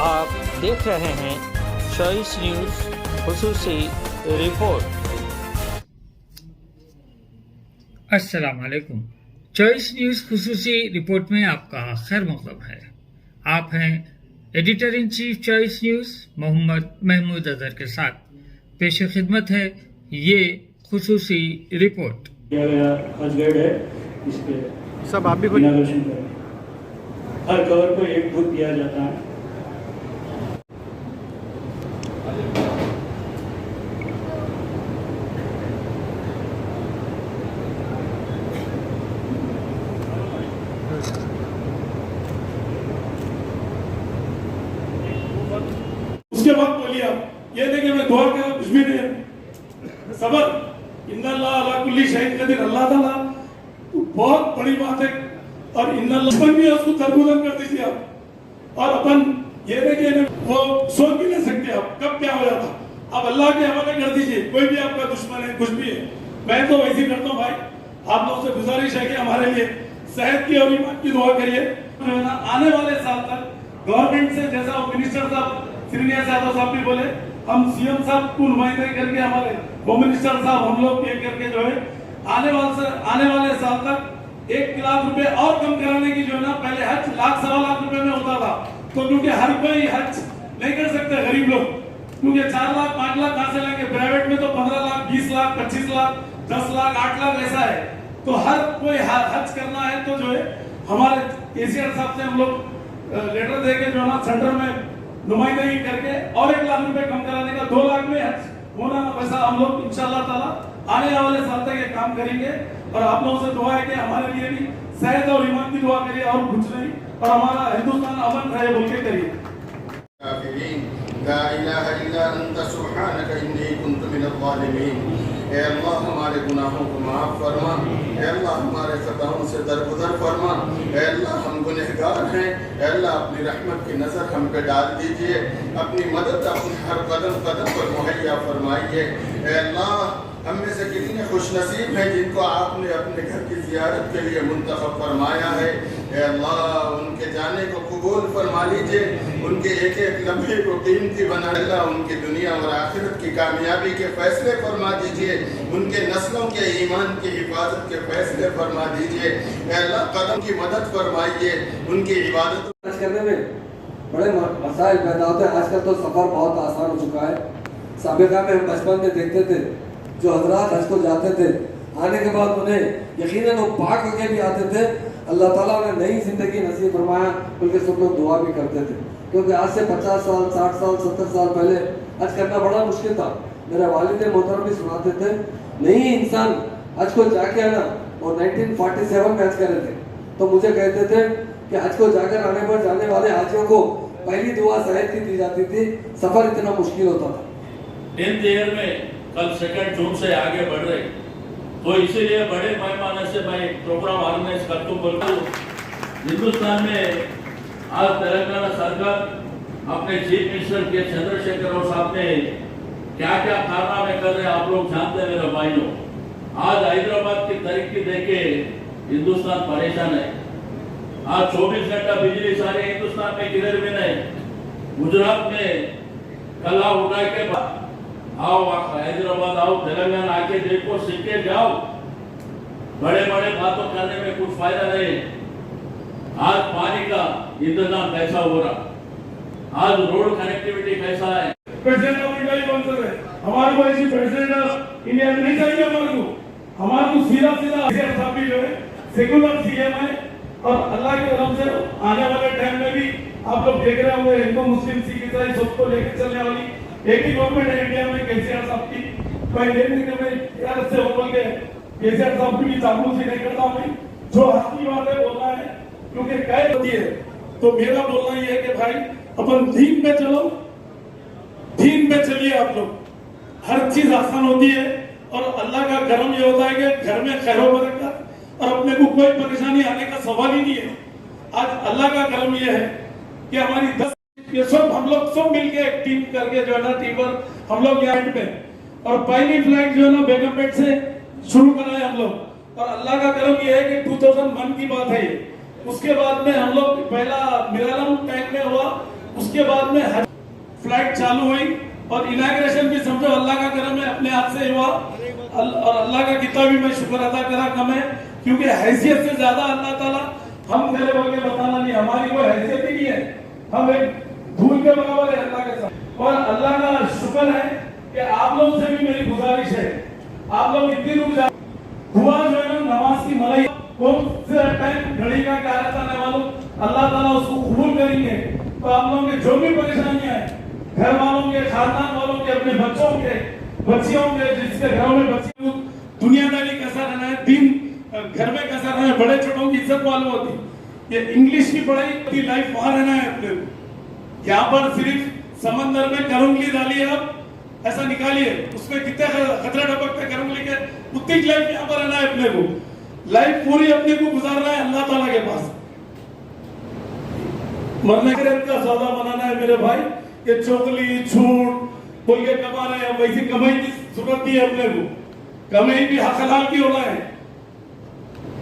आप देख रहे हैं चॉइस न्यूज़ खुसूसी रिपोर्ट। अस्सलाम वालेकुम। चॉइस न्यूज़ खुसूसी रिपोर्ट में आपका खैर मक़दम है। आप हैं editor in chief choice news Mohammad Mahmood Azhar के साथ। पेश खिदमत है ये खुसूसी रिपोर्ट। किया गया हजगर्ड है, इस पे सब आप भी खुद इनाग्रेशन करें। हर कवर को एक फुट दिया जाता है। उसके बाद बोलिए आप ये देखिए मैं दुआ कर कुछ भी नहीं सबर इन्नल्लाह अला कुल्ली शैइन कदीर। अल्लाह ताला बहुत बड़ी बात है। और इन्नल्लाह भी उसको तरबूदन कर दीजिए आप। और अपन ये देखिए वो सोच भी नहीं सकते आप कब क्या हो जाता। आप अल्लाह के हवाले कर दीजिए। कोई भी आपका दुश्मन है कुछ भी है, मैं तो वैसे ही करता हूँ भाई। आप लोगों से गुजारिश है कि हमारे लिए सेहत की और ईमान की दुआ करिए। आने वाले साल तक गवर्नमेंट से जैसा मिनिस्टर साहब श्रीनिवास यादव साहब भी बोले, हम सीएम साहब को नुमाइंदगी करके हमारे होम मिनिस्टर साहब हम लोग ये करके जो है आने वाले साल तक 1 लाख रुपए और कम कराने की जो है ना, पहले हज लाख सवा लाख रुपए में होता था। तो क्योंकि हर कोई हज नहीं कर सकते गरीब लोग, क्योंकि 4 लाख 5 लाख कहां से लेंगे। प्राइवेट में तो 15 लाख 20 लाख 25 लाख 10 लाख 8 लाख ऐसा है। तो हर कोई हज करना है तो जो है हमारे केसीआर साहब से हम लोग लेटर देके जो है ना सेंटर में नुमाइंदगी करके और 1 लाख रुपए कम कराने का 2 लाख में हज होना वैसा हम लोग इंशाल्लाह ताला आने वाले साल तक ये काम करेंगे। और आप लोगों से दुआ है कि हमारे लिए भी सेहत और ईमान की दुआ करिए और कुछ नहीं, और हमारा हिंदुस्तान अमन रहे बोल के करिए। ला इलाहा इल्ला अंता सुब्हानक इन्नी कुन्तु मिनज़ ज़ालिमीन। ए अल्लाह हमारे गुनाहों को माफ़ फरमा। ए अल्लाह हमारे खताओं से दरगुजर फरमा। ए अल्लाह हम गुनहगार हैं। ए अल्लाह अपनी रहमत की नज़र हम पे डाल दीजिए। अपनी मदद अपने हर कदम कदम पर मुहैया फरमाइए। ए अल्लाह हम में से कितने खुश नसीब हैं जिनको आपने अपने घर की ज़ियारत के लिए मुंतखब फरमाया है। ए अल्लाह उनके जाने को कबूल फरमा लीजिए। उनके एक एक लम्हे को कीमती बना अल्लाह उनकी दुनिया और आखिरत की कामयाबी के फैसले फरमा दीजिए। उनके नस्लों के ईमान की हिफाजत के फैसले फरमा दीजिए। ए अल्लाह कदम की मदद फरमाइए। उनकी इबादत करने में बड़े मसाइल पैदा होते हैं। आजकल तो सफ़र बहुत आसान हो चुका है। साबिका में हम बचपन में देखते थे जो हजरात हज को जाते थे, आने के बाद उन्हें यकीनन वो पाक होके भी आते थे। अल्लाह ताला ने नई जिंदगी नसीब फरमाया, बल्कि सब लोग दुआ भी करते थे। क्योंकि आज से 50 साल 60 साल 70 साल पहले हज करना बड़ा मुश्किल था। मेरे वालिद मोहतरम भी सुनाते थे, नहीं इंसान हज को जाके आना, और 1947 में हज करे थे तो मुझे कहते थे कि हज को जाकर आने पर जाने वाले हाजियों को पहली दुआ सेहत की दी जाती थी। सफर इतना मुश्किल होता था। 10th ईयर में कल 2 जून से आगे बढ़ रहे, तो इसीलिए बड़े पैमाने से मैं प्रोग्राम ऑर्गेनाइज करता हूँ। बल्कि हिंदुस्तान में आज तेलंगाना सरकार अपने चीफ मिनिस्टर के चंद्रशेखर राव साहब ने क्या क्या कारनामे कर रहे हैं आप लोग जानते हैं मेरे भाइयों। आज हैदराबाद की तरक्की देखे हिंदुस्तान परेशान है। आज 24 घंटा बिजली सारे हिंदुस्तान में किधर भी नहीं। गुजरात में कला उठाए के बाद आओ हैदराबाद आओ, तेलंगाना आके देखो, सीख के जाओ। बड़े बड़े बातों करने में कुछ फायदा नहीं। आज पानी का इंतजाम कैसा हो रहा, आज रोड कनेक्टिविटी कैसा है। प्रेसिडेंट ऑफ इंडिया कौन सा है? हमारे को ऐसी प्रेसिडेंट इंडिया नहीं चाहिए। हमारे को सीधा सीधा साहब भी जो है सेकुलर सीएम है। और अल्लाह के करम से आने वाले टाइम में भी आप लोग देख रहे होंगे हिंदू मुस्लिम सिख ईसाई सबको लेकर चलने वाली एक ही गवर्नमेंट है इंडिया में, केसीआर साहब की। मैं ये नहीं मैं यार से बोल के केसीआर साहब की चापलूसी नहीं करता हूँ। जो हक की बात है बोलना है, क्योंकि कैद होती है। तो मेरा बोलना ये है कि भाई अपन दीन पे चलो, दीन पे चलिए आप लोग। हर चीज आसान होती है और अल्लाह का करम ये होता है कि घर में खैरो बरकत और अपने को कोई परेशानी आने का सवाल ही नहीं है। आज अल्लाह का करम ये है कि हमारी 10 ये सब हम लोग सब मिलके एक टीम करके जो है ना, टीम पर हम लोग यहाँ पे और पहली फ्लाइट जो है ना बेगमपेट से शुरू कराए हम लोग। और अल्लाह का करम ये है कि 2001 की बात है ये। उसके बाद में हम लोग पहला मिरालम टैंक में हुआ, उसके उसके बाद में हज फ्लाइट चालू हुई और इनाग्रेशन भी समझो अल्लाह का करम है, अपने हाथ से हुआ। और अल्लाह का कितना भी मैं शुक्र अदा करा कम है, क्योंकि हैसियत से ज्यादा अल्लाह ताला हम मेरे बोल के बताना नहीं, हमारी कोई हैसियत ही नहीं है, हम एक धूल के बराबर है अल्लाह के साथ। और अल्लाह का शुक्र है कि आप लोग से भी मेरी गुजारिश है, आप लोग इतनी दूर हुआ जो है ना नमाज की मलाई कौन से टाइम घड़ी का क्या रहता है मालूम, अल्लाह ताला उसको कबूल करेंगे। तो आप लोगों के जो भी परेशानियां हैं, घर वालों के, खानदान वालों के, अपने बच्चों के, बच्चियों के, जिसके घरों में बच्चे दुनियादारी कैसा रहना है, दिन घर में कैसा रहना है, बड़े छोटों की इज्जत मालूम होती, ये इंग्लिश की पढ़ाई की लाइफ वहां रहना है अपने को। यहाँ पर सिर्फ समंदर में करूंगली डालिए, आप ऐसा निकालिए, उसमें कितने खतरे टपकते करूंगली के, उतनी लाइफ यहाँ पर रहना है अपने को। लाइफ पूरी अपने को गुजारना है अल्लाह ताला के पास। मरने का सौदा बनाना है मेरे भाई, ये चोगली झूठ बोल के कमा रहे हैं, वैसी कमाई की जरूरत नहीं है अपने को, कमाई भी हक हलाल की होना है।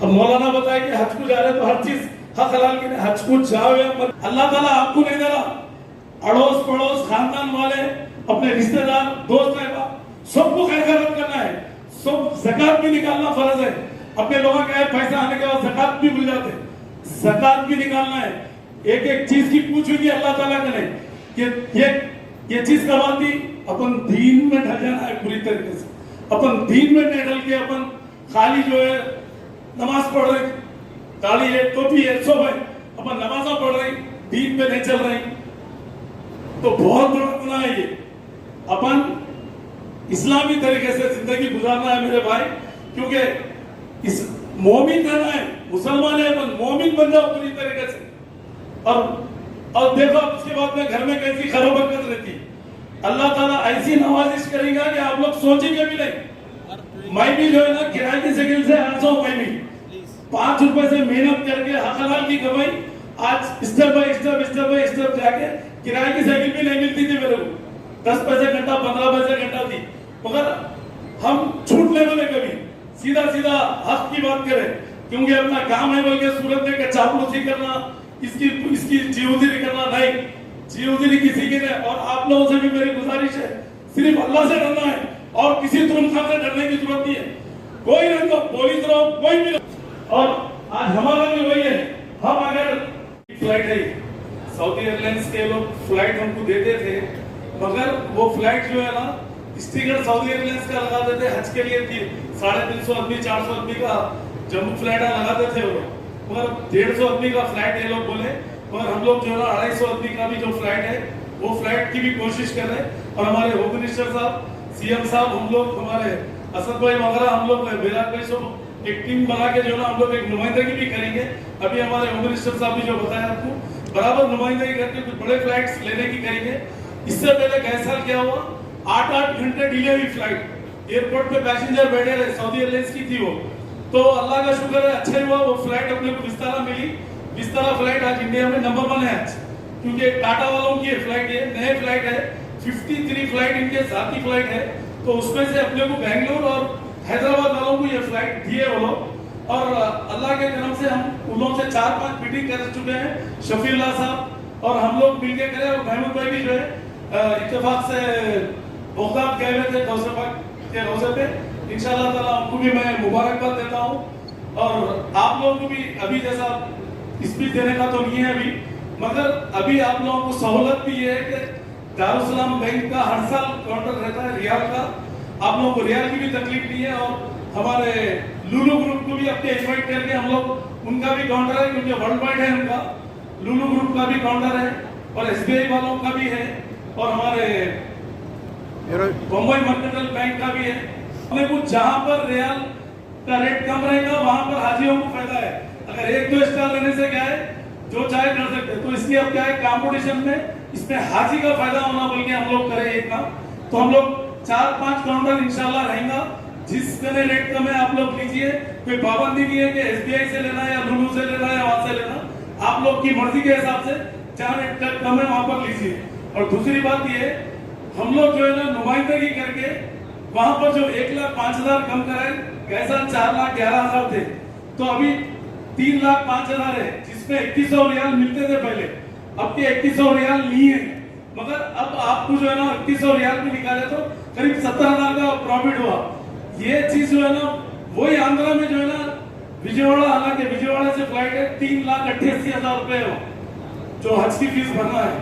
अब मौलाना बताए कि हज को जा रहे तो हर चीज हक हलाल की, हज को जाओ या अल्लाह ताला आपको नहीं दे रहा, अड़ोस पड़ोस खानदान वाले, अपने रिश्तेदार, दोस्त अहबाब सबको खैरात करना है, सब ज़कात भी निकालना फर्ज है। अपने लोगों का पैसा आने के बाद ज़कात भी भूल जाते, ज़कात भी निकालना है। एक एक चीज की पूछ हुई अल्लाह ताला ने कि ये चीज कब आती, अपन दीन में ढल जाना है पूरी तरीके से। अपन दीन में नहीं ढल के अपन खाली जो है नमाज पढ़ रहे, ताली है, टोपी है, सब है, अपन नमाज़ पढ़ रही, दीन पे नहीं चल रही, तो बहुत बड़ा गुनाह है ये। अपन इस्लामी तरीके से जिंदगी गुजारना है मेरे भाई, क्योंकि इस मोमिन रहना है, मुसलमान है अपन, मोमिन बन जाओ पूरी तरीके से। और देखो उसके बाद में घर में कैसी खैर बरकत रहती, अल्लाह ताला ऐसी नवाजिश करेगा कि आप लोग सोचेंगे भी नहीं। मैं भी जो है ना किराए की साइकिल से आ जाऊं, मैं भी 5 रुपए से मेहनत करके हलाल की कमाई, आज स्टेप बाय स्टेप जाके किराए की साइकिल भी नहीं मिलती थी मेरे को, 10 पैसे घंटा 15 पैसे घंटा थी, मगर हम छूट नहीं बोले कभी, सीधा सीधा हक की बात करें, क्योंकि अपना काम है बोल के सूरत में चापलूसी करना, इसकी जीवदरी करना नहीं, जीवदरी किसी की नहीं। और आप लोगों से भी मेरी गुजारिश है, सिर्फ अल्लाह से डरना है और किसी तुरंत से डरने की जरूरत नहीं है। कोई नहीं तो पुलिस रहो, कोई भी रहो। और आज हमारा भी वही है, हम अगर फ्लाइट है, सऊदी एयरलाइंस के लोग फ्लाइट हमको देते थे, मगर वो फ्लाइट जो है ना स्टिकर सऊदी एयरलाइंस का लगा देते हज के लिए, 350 आदमी 400 आदमी का जम्मू फ्लाइट लगाते थे वो, मगर 150 आदमी का फ्लाइट ये लोग बोले, मगर हम लोग जो है ना 250 आदमी का भी जो फ्लाइट है वो फ्लाइट की भी कोशिश कर रहे हैं। और हमारे होम मिनिस्टर साहब, सीएम साहब, हम लोग, हमारे असद भाई वगैरह, हम लोग विराट भाई सब एक टीम बना के जो ना हम लोग एक नुमाइंदगी भी करेंगे। अभी हमारे होम मिनिस्टर साहब भी जो बताया आपको, बराबर नुमाइंदगी करके कुछ बड़े फ्लाइट्स लेने की करेंगे। इससे पहले गए साल क्या हुआ, 8-8 घंटे डिले हुई फ्लाइट, एयरपोर्ट पे पैसेंजर बैठे रहे, सऊदी एयरलाइंस की थी वो, तो अल्लाह का शुक्र है अच्छा हुआ वो फ्लाइट अपने को विस्तारा मिली। विस्तारा फ्लाइट आज इंडिया में नंबर 1 है आज, क्योंकि टाटा वालों की फ्लाइट है, नए फ्लाइट है, 53 फ्लाइट इनके साथी फ्लाइट है, तो उसमें से अपने को बेंगलोर और हैदराबाद वालों को ये फ्लाइट दिए वो लोग। और अल्लाह के करम से हम उन लोगों से 4-5 मीटिंग कर चुके हैं, शफीउल्लाह साहब और हम लोग मिलके करे, और महमूद भाई भी जो है इत्तेफाक से बगदाद गए हुए थे गौसे पाक के रोजे पे, इंशाअल्लाह ताला उनको भी मैं मुबारकबाद देता हूँ। और आप लोगों को भी अभी जैसा स्पीच देने का तो नहीं है अभी, मगर अभी आप लोगों को सहूलत भी ये है कि दारुसलाम बैंक का हर साल काउंटर रहता है रियाल का, आप लोगों को रियाल की भी तकलीफ नहीं है। और हमारे लुलू ग्रुप को भी अपने इन्वाइट करके हम लोग, उनका भी काउंटर है, क्योंकि वर्ल्ड वाइड है उनका, लुलू ग्रुप का भी काउंटर है और SBI वालों का भी है और हमारे बम्बई मर्केंटाइल बैंक का भी है। हमें कुछ जहां पर रियाल का रेट कम रहेगा वहां पर हाजियों को फायदा है। अगर 1-2 स्टार लेने से क्या है, जो चाहे कर सकते, तो इसलिए अब क्या है कंपटीशन में इसमें हाजी का फायदा होना बोल के हम लोग करें एक काम, तो हम लोग 4-5 काउंटर इंशाल्लाह रहेगा, जिसमें रेट कम है आप लोग लीजिए, कोई पाबंदी नहीं है कि SBI से लेना है या लुलू से लेना है या वहां से लेना, आप लोग की मर्जी के हिसाब से जहाँ रेट कम है वहां पर लीजिए। और दूसरी बात ये, हम लोग जो है ना नुमाइंदगी करके वहां पर जो 1,05,000 कम कराए, कैसा 4,11,000 थे, तो अभी 3,05,000 है, जिसमें 2100 रियाल मिलते थे पहले, अब के 2100 रियाल लिए, मगर अब आपको जो है ना 2100 रियाल भी निकाले तो करीब 70,000 का प्रॉफिट हुआ। ये चीज जो है ना वही आंध्रा में जो है ना विजयवाड़ा, हालांकि विजयवाड़ा से फ्लाइट है 3,88,000 रुपए जो हज की फीस भरना है।